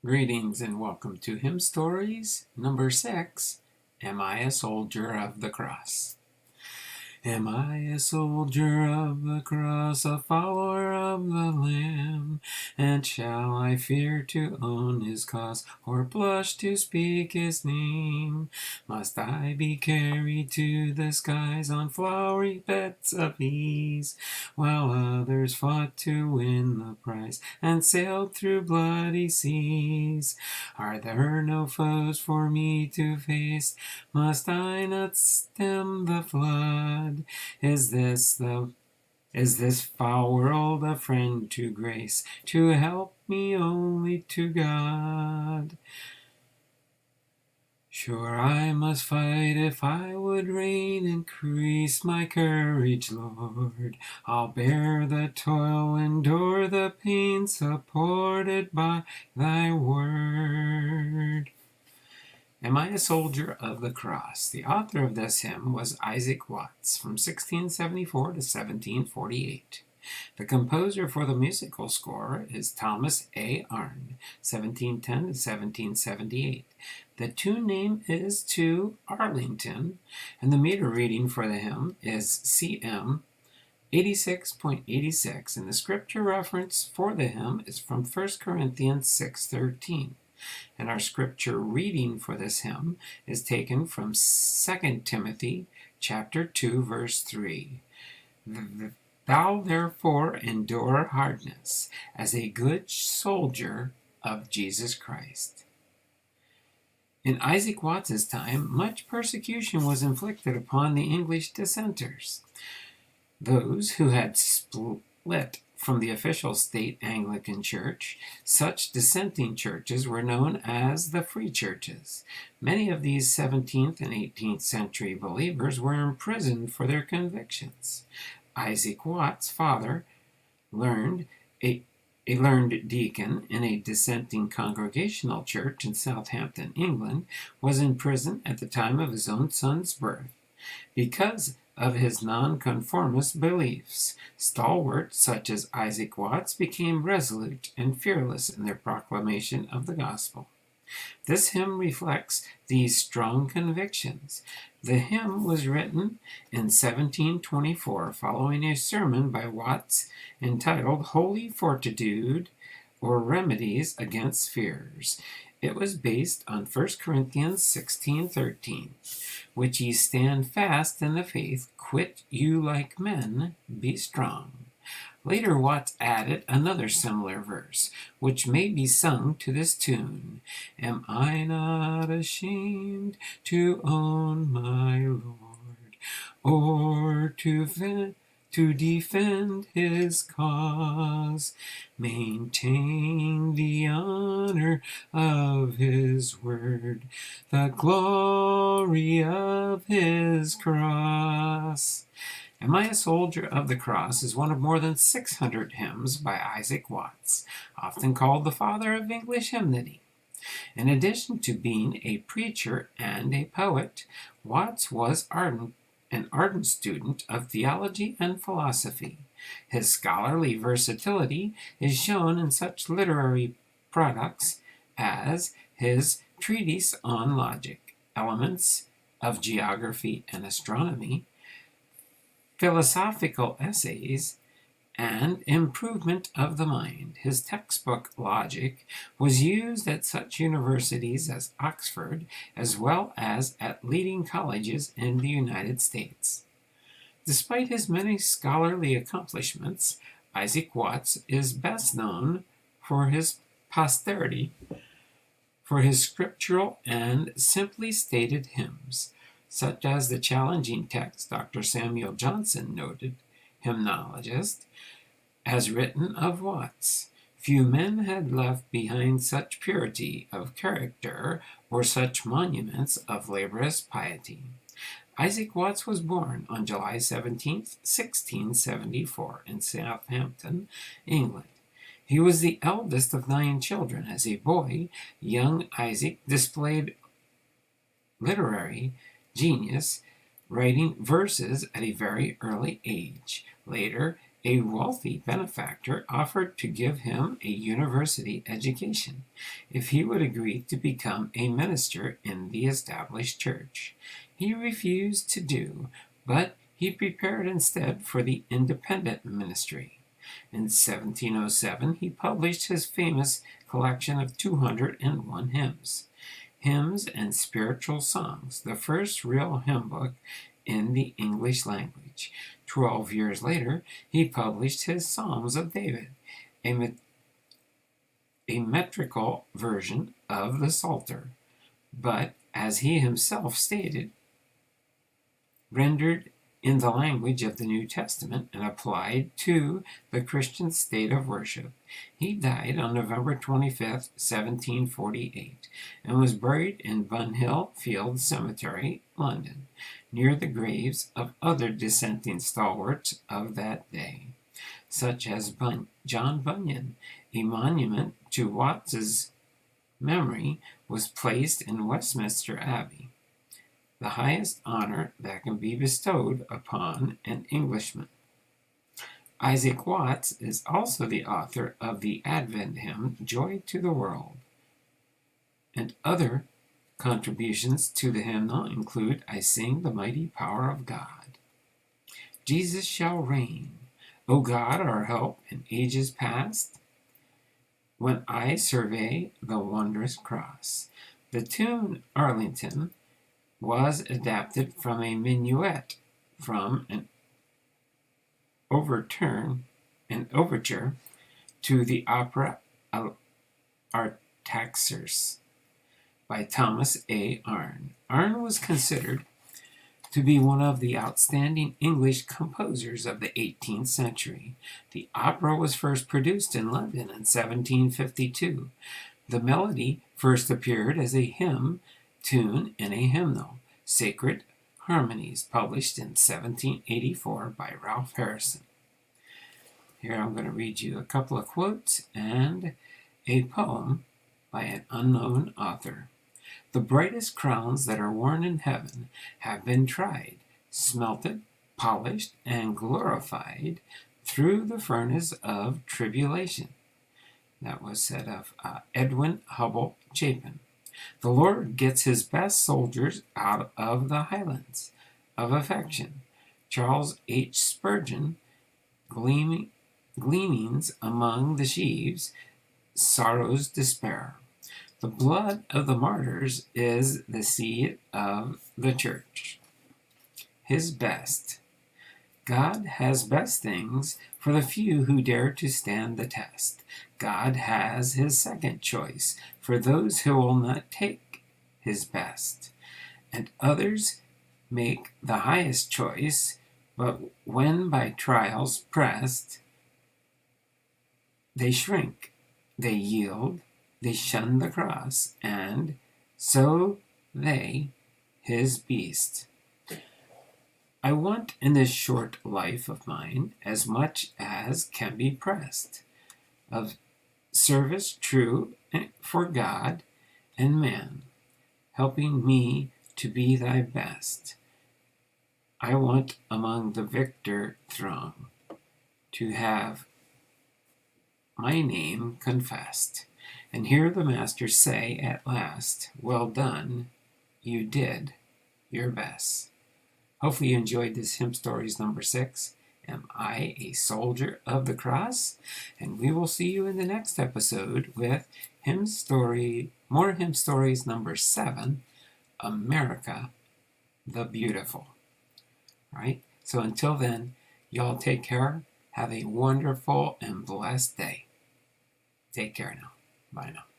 Greetings and welcome to Hymn Stories number 6, Am I a Soldier of the Cross? Am I a soldier of the cross, a follower of the Lamb? And shall I fear to own his cause, or blush to speak his name? Must I be carried to the skies on flowery beds of ease, while others fought to win the prize, and sailed through bloody seas? Are there no foes for me to face? Must I not stem the flood? Is this foul world a friend to grace, to help me only to God? Sure I must fight if I would reign, increase my courage, Lord. I'll bear the toil, endure the pain, supported by thy word. Am I a Soldier of the Cross? The author of this hymn was Isaac Watts from 1674 to 1748. The composer for the musical score is Thomas A. Arne, 1710 to 1778. The tune name is To Arlington, and the meter reading for the hymn is CM 86.86, and the scripture reference for the hymn is from 1 Corinthians 6:13. And our scripture reading for this hymn is taken from 2 Timothy chapter 2, verse 3. Thou therefore endure hardness as a good soldier of Jesus Christ. In Isaac Watts's time, much persecution was inflicted upon the English dissenters, those who had split from the official state Anglican Church. Such dissenting churches were known as the Free Churches. Many of these 17th and 18th century believers were imprisoned for their convictions. Isaac Watts' father, a learned deacon in a dissenting Congregational church in Southampton, England, was in prison at the time of his own son's birth because of his nonconformist beliefs. Stalwarts such as Isaac Watts became resolute and fearless in their proclamation of the gospel. This hymn reflects these strong convictions. The hymn was written in 1724 following a sermon by Watts entitled Holy Fortitude, or Remedies Against Fears. It was based on 1 Corinthians 16:13, which ye stand fast in the faith, quit you like men, be strong. Later Watts added another similar verse, which may be sung to this tune. Am I not ashamed to own my Lord, or to defend his cause, maintain the honor of his word, the glory of his cross? Am I a Soldier of the Cross is one of more than 600 hymns by Isaac Watts, often called the father of English hymnody. In addition to being a preacher and a poet, Watts was an ardent student of theology and philosophy. His scholarly versatility is shown in such literary products as his treatise on logic, elements of geography and astronomy, philosophical essays, and improvement of the mind. His textbook, Logic, was used at such universities as Oxford, as well as at leading colleges in the United States. Despite his many scholarly accomplishments, Isaac Watts is best known for his posterity, for his scriptural and simply stated hymns, such as the challenging text Dr. Samuel Johnson noted, hymnologist, as written of Watts. Few men had left behind such purity of character or such monuments of laborious piety. Isaac Watts was born on July 17, 1674, in Southampton, England. He was the eldest of 9 children. As a boy, young Isaac displayed literary genius, writing verses at a very early age. Later, A wealthy benefactor offered to give him a university education if he would agree to become a minister in the established church. He refused to do, but he prepared instead for the independent ministry. In 1707, he published his famous collection of 201 hymns. Hymns and Spiritual Songs, the first real hymn book in the English language. 12 years later, he published his Psalms of David, a metrical version of the Psalter, but, as he himself stated, rendered in the language of the New Testament and applied to the Christian state of worship. He died on November 25, 1748, and was buried in Bunhill Fields Cemetery, London, near the graves of other dissenting stalwarts of that day, such as John Bunyan. A monument to Watts's memory was placed in Westminster Abbey, the highest honor that can be bestowed upon an Englishman. Isaac Watts is also the author of the Advent hymn, Joy to the World, and other contributions to the hymnal include I Sing the Mighty Power of God, Jesus Shall Reign, O God, our help in ages past, When I Survey the Wondrous Cross. The tune Arlington was adapted from a minuet from an overture to the opera Artaxerxes by Thomas A. Arne. Arne was considered to be one of the outstanding English composers of the 18th century. The opera was first produced in London in 1752. The melody first appeared as a hymn tune in a hymnal, Sacred Harmonies, published in 1784 by Ralph Harrison. Here I'm going to read you a couple of quotes and a poem by an unknown author. The brightest crowns that are worn in heaven have been tried, smelted, polished, and glorified through the furnace of tribulation. That was said of Edwin Hubble Chapin. The Lord gets his best soldiers out of the highlands of affection. Charles H. Spurgeon, Gleanings among the sheaves, Sorrow's Despair. The blood of the martyrs is the seed of the church. His best. God has best things for the few who dare to stand the test. God has his second choice for those who will not take his best. And others make the highest choice, but when by trials pressed, they shrink, they yield, they shun the cross, and so they, his beast. I want in this short life of mine as much as can be pressed, of service true for God and man, helping me to be thy best. I want among the victor throng to have my name confessed, and hear the Master say at last, well done, you did your best. Hopefully you enjoyed this Hymn Stories number 6. Am I a Soldier of the Cross? And we will see you in the next episode with more Hymn Stories number 7, America the Beautiful. All right, so until then, y'all take care. Have a wonderful and blessed day. Take care now. Bye now.